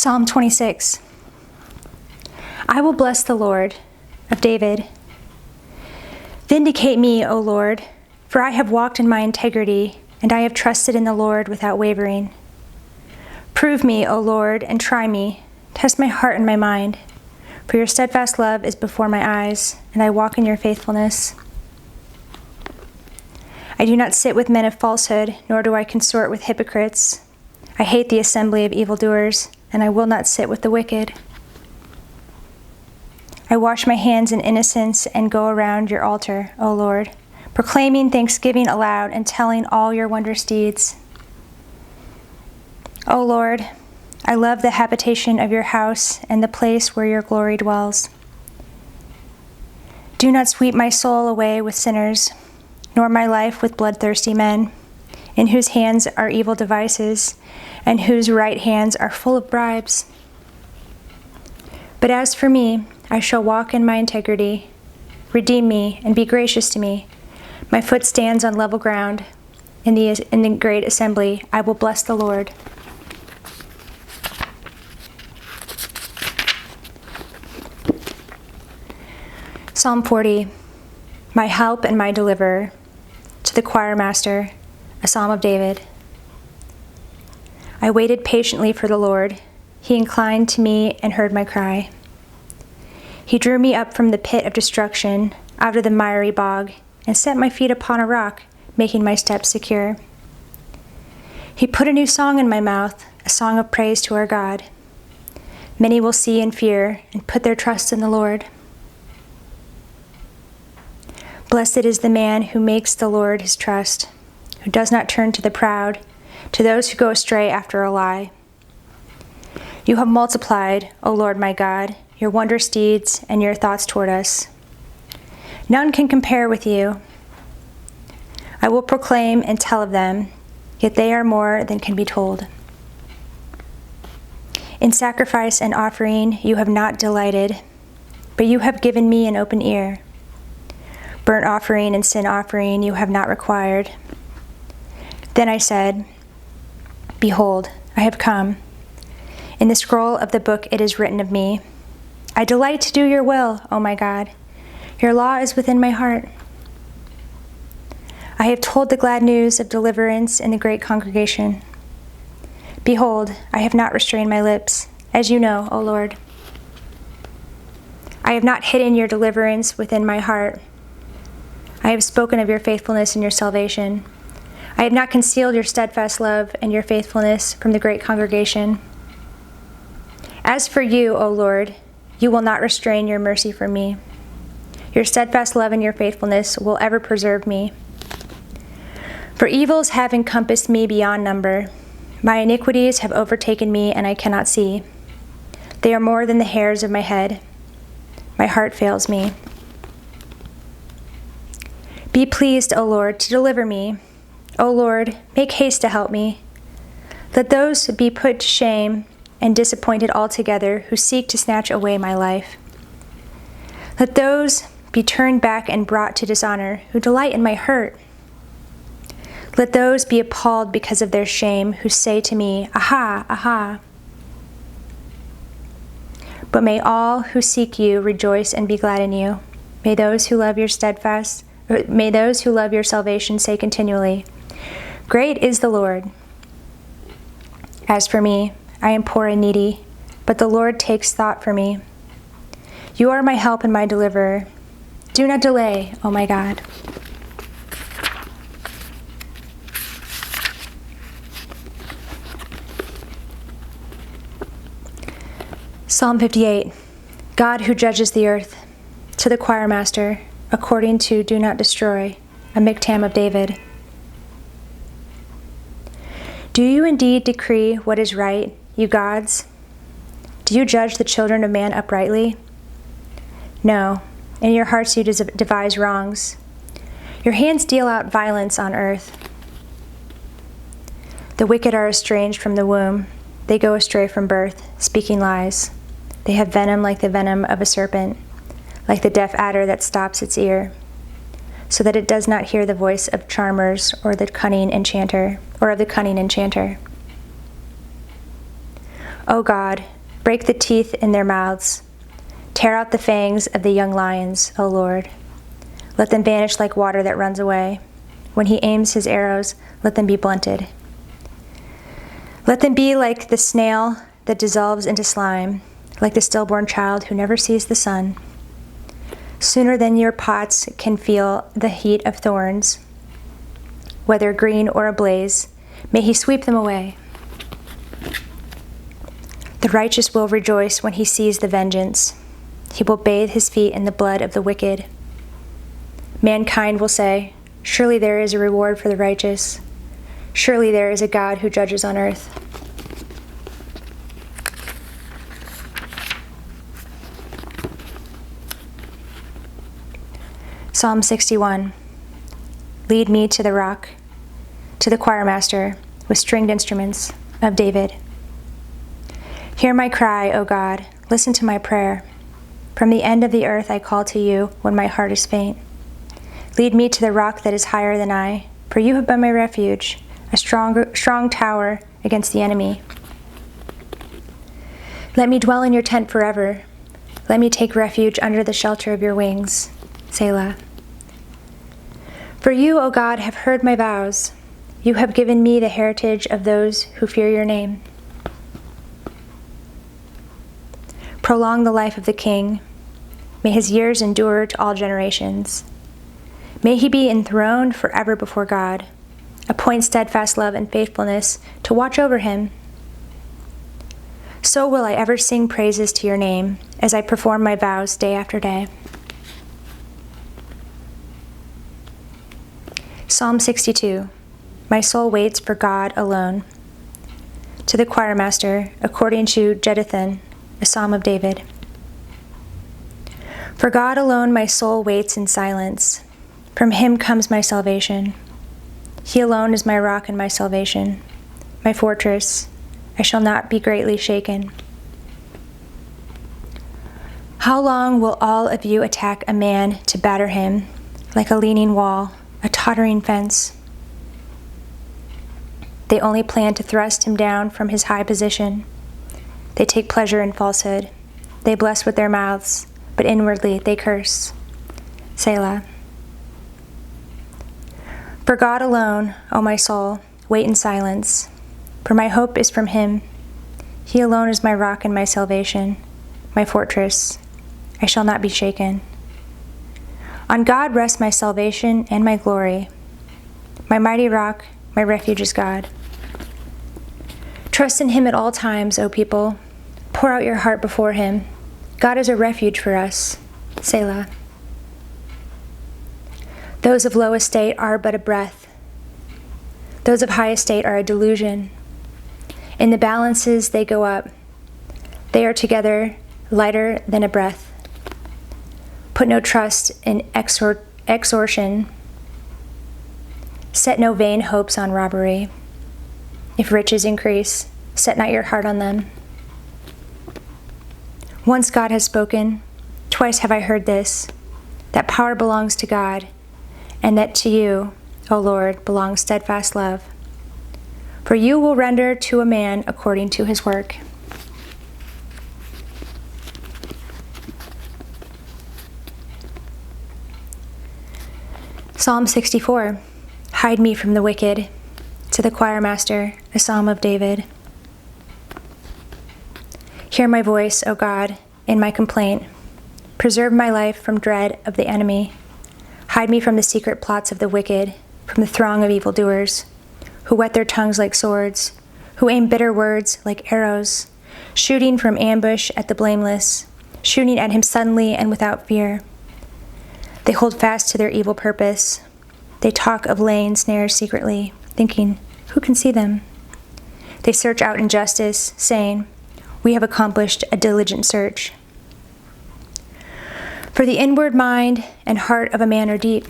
Psalm 26. I will bless the Lord of David. Vindicate me, O Lord, for I have walked in my integrity, and I have trusted in the Lord without wavering. Prove me, O Lord, and try me. Test my heart and my mind. For your steadfast love is before my eyes, and I walk in your faithfulness. I do not sit with men of falsehood, nor do I consort with hypocrites. I hate the assembly of evildoers, and I will not sit with the wicked. I wash my hands in innocence and go around your altar, O Lord, proclaiming thanksgiving aloud and telling all your wondrous deeds. O Lord, I love the habitation of your house and the place where your glory dwells. Do not sweep my soul away with sinners, nor my life with bloodthirsty men, in whose hands are evil devices, and whose right hands are full of bribes. But as for me, I shall walk in my integrity. Redeem me and be gracious to me. My foot stands on level ground. In the great assembly, I will bless the Lord. Psalm 40. My help and my deliverer. To the choir master, a psalm of David. I waited patiently for the Lord. He inclined to me and heard my cry. He drew me up from the pit of destruction, out of the miry bog, and set my feet upon a rock, making my steps secure. He put a new song in my mouth, a song of praise to our God. Many will see and fear and put their trust in the Lord. Blessed is the man who makes the Lord his trust, who does not turn to the proud, to those who go astray after a lie. You have multiplied, O Lord my God, your wondrous deeds and your thoughts toward us. None can compare with you. I will proclaim and tell of them, yet they are more than can be told. In sacrifice and offering you have not delighted, but you have given me an open ear. Burnt offering and sin offering you have not required. Then I said, Behold, I have come. In the scroll of the book it is written of me. I delight to do your will, O my God. Your law is within my heart. I have told the glad news of deliverance in the great congregation. Behold, I have not restrained my lips, as you know, O Lord. I have not hidden your deliverance within my heart. I have spoken of your faithfulness and your salvation. I have not concealed your steadfast love and your faithfulness from the great congregation. As for you, O Lord, you will not restrain your mercy from me. Your steadfast love and your faithfulness will ever preserve me. For evils have encompassed me beyond number. My iniquities have overtaken me, and I cannot see. They are more than the hairs of my head. My heart fails me. Be pleased, O Lord, to deliver me. O Lord, make haste to help me. Let those be put to shame and disappointed altogether who seek to snatch away my life. Let those be turned back and brought to dishonor who delight in my hurt. Let those be appalled because of their shame who say to me, Aha, aha. But may all who seek you rejoice and be glad in you. May those who love your salvation say continually, Great is the Lord. As for me, I am poor and needy, but the Lord takes thought for me. You are my help and my deliverer. Do not delay, O my God. Psalm 58. God who judges the earth. To the choir master, according to Do Not Destroy, a miktam of David. Do you indeed decree what is right, you gods? Do you judge the children of man uprightly? No, in your hearts you devise wrongs. Your hands deal out violence on earth. The wicked are estranged from the womb. They go astray from birth, speaking lies. They have venom like the venom of a serpent, like the deaf adder that stops its ear, so that it does not hear the voice of charmers or the cunning enchanter, or of the cunning enchanter. O God, break the teeth in their mouths. Tear out the fangs of the young lions, O Lord. Let them vanish like water that runs away. When he aims his arrows, let them be blunted. Let them be like the snail that dissolves into slime, like the stillborn child who never sees the sun. Sooner than your pots can feel the heat of thorns, whether green or ablaze, may he sweep them away. The righteous will rejoice when he sees the vengeance. He will bathe his feet in the blood of the wicked. Mankind will say, surely there is a reward for the righteous. Surely there is a God who judges on earth. Psalm 61. Lead me to the rock, to the choirmaster with stringed instruments of David. Hear my cry, O God, listen to my prayer. From the end of the earth I call to you when my heart is faint. Lead me to the rock that is higher than I, for you have been my refuge, a strong tower against the enemy. Let me dwell in your tent forever. Let me take refuge under the shelter of your wings. Selah. For you, O God, have heard my vows. You have given me the heritage of those who fear your name. Prolong the life of the king. May his years endure to all generations. May he be enthroned forever before God. Appoint steadfast love and faithfulness to watch over him. So will I ever sing praises to your name as I perform my vows day after day. Psalm 62. My soul waits for God alone. To the choirmaster, according to Jeduthun, a psalm of David. For God alone my soul waits in silence. From him comes my salvation. He alone is my rock and my salvation, my fortress. I shall not be greatly shaken. How long will all of you attack a man to batter him, like a leaning wall, a tottering fence? They only plan to thrust him down from his high position. They take pleasure in falsehood. They bless with their mouths, but inwardly they curse. Selah. For God alone, O my soul, wait in silence, for my hope is from him. He alone is my rock and my salvation, my fortress. I shall not be shaken. On God rests my salvation and my glory. My mighty rock, my refuge is God. Trust in him at all times, O people. Pour out your heart before him. God is a refuge for us. Selah. Those of low estate are but a breath. Those of high estate are a delusion. In the balances they go up. They are together lighter than a breath. Put no trust in extortion. Set no vain hopes on robbery. If riches increase, set not your heart on them. Once God has spoken, twice have I heard this, that power belongs to God, and that to you, O Lord, belongs steadfast love. For you will render to a man according to his work. Psalm 64. Hide me from the wicked. To the choirmaster, a psalm of David. Hear my voice, O God, in my complaint. Preserve my life from dread of the enemy. Hide me from the secret plots of the wicked, from the throng of evildoers, who whet their tongues like swords, who aim bitter words like arrows, shooting from ambush at the blameless, shooting at him suddenly and without fear. They hold fast to their evil purpose. They talk of laying snares secretly, thinking, who can see them? They search out injustice, saying, we have accomplished a diligent search. For the inward mind and heart of a man are deep.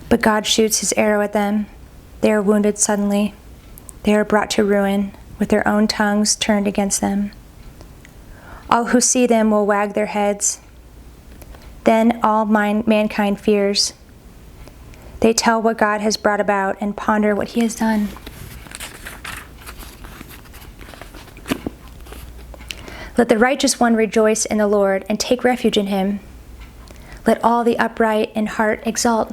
But God shoots his arrow at them. They are wounded suddenly. They are brought to ruin, with their own tongues turned against them. All who see them will wag their heads. Then all mankind fears. They tell what God has brought about and ponder what he has done. Let the righteous one rejoice in the Lord and take refuge in him. Let all the upright in heart exult.